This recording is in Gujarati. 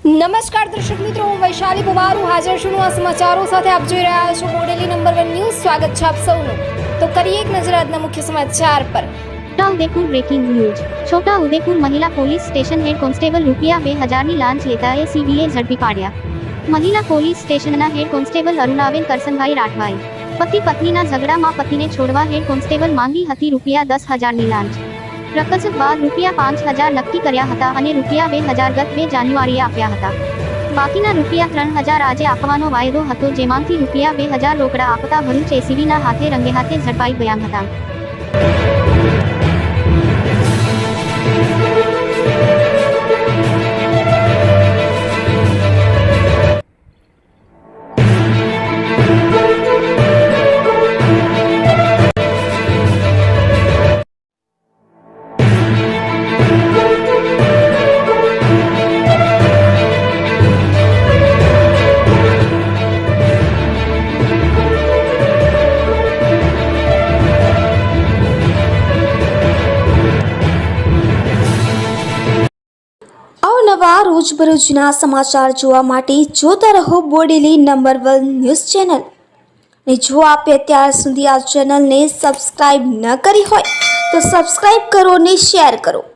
નમસ્કાર દર્શક મિત્રો, હું વૈશાલી પુવારુ હાજર છું આ સમાચારો સાથે. આપ જોઈ રહ્યા છો બોડેલી નંબર 1 ન્યૂઝ. સ્વાગત છે આપ સૌનું. તો કરીએ એક નજર આજના મુખ્ય સમાચાર પર. Chhota Udepur breaking news. છોટા ઉદેપુર મહિલા પોલીસ સ્ટેશન હેડ કોન્સ્ટેબલ ₹2000ની લાંચ લેતા એસીબીએ ઝડપી પાડ્યા. મહિલા પોલીસ સ્ટેશનના હેડ કોન્સ્ટેબલ અરુણાબેન કરસનભાઈ રાઠવાએ પતિ પત્નીના ઝઘડામાં પતિને છોડવા હેડ કોન્સ્ટેબલ માંગી હતી ₹10,000ની લાંચ. રકઝક બાદ ₹5,000 નક્કી કર્યા હતા અને ₹2,000 ગત 2 જાન્યુઆરીએ આપ્યા હતા. બાકીના ₹3,000 આજે આપવાનો વાયદો હતો, જેમાંથી ₹2,000 રોકડા આપતા ભરૂચ એસીબીના હાથે રંગેહાથે ઝડપાઈ ગયા હતા. અવનવા રોજબરોજના સમાચાર જોવા માટે જોતા રહો બોડેલી નંબર 1 ન્યૂઝ ચેનલ. ને જો આપે અત્યાર સુધી આ ચેનલને સબસ્ક્રાઇબ ન કરી હોય તો સબસ્ક્રાઇબ કરો ને શેર કરો.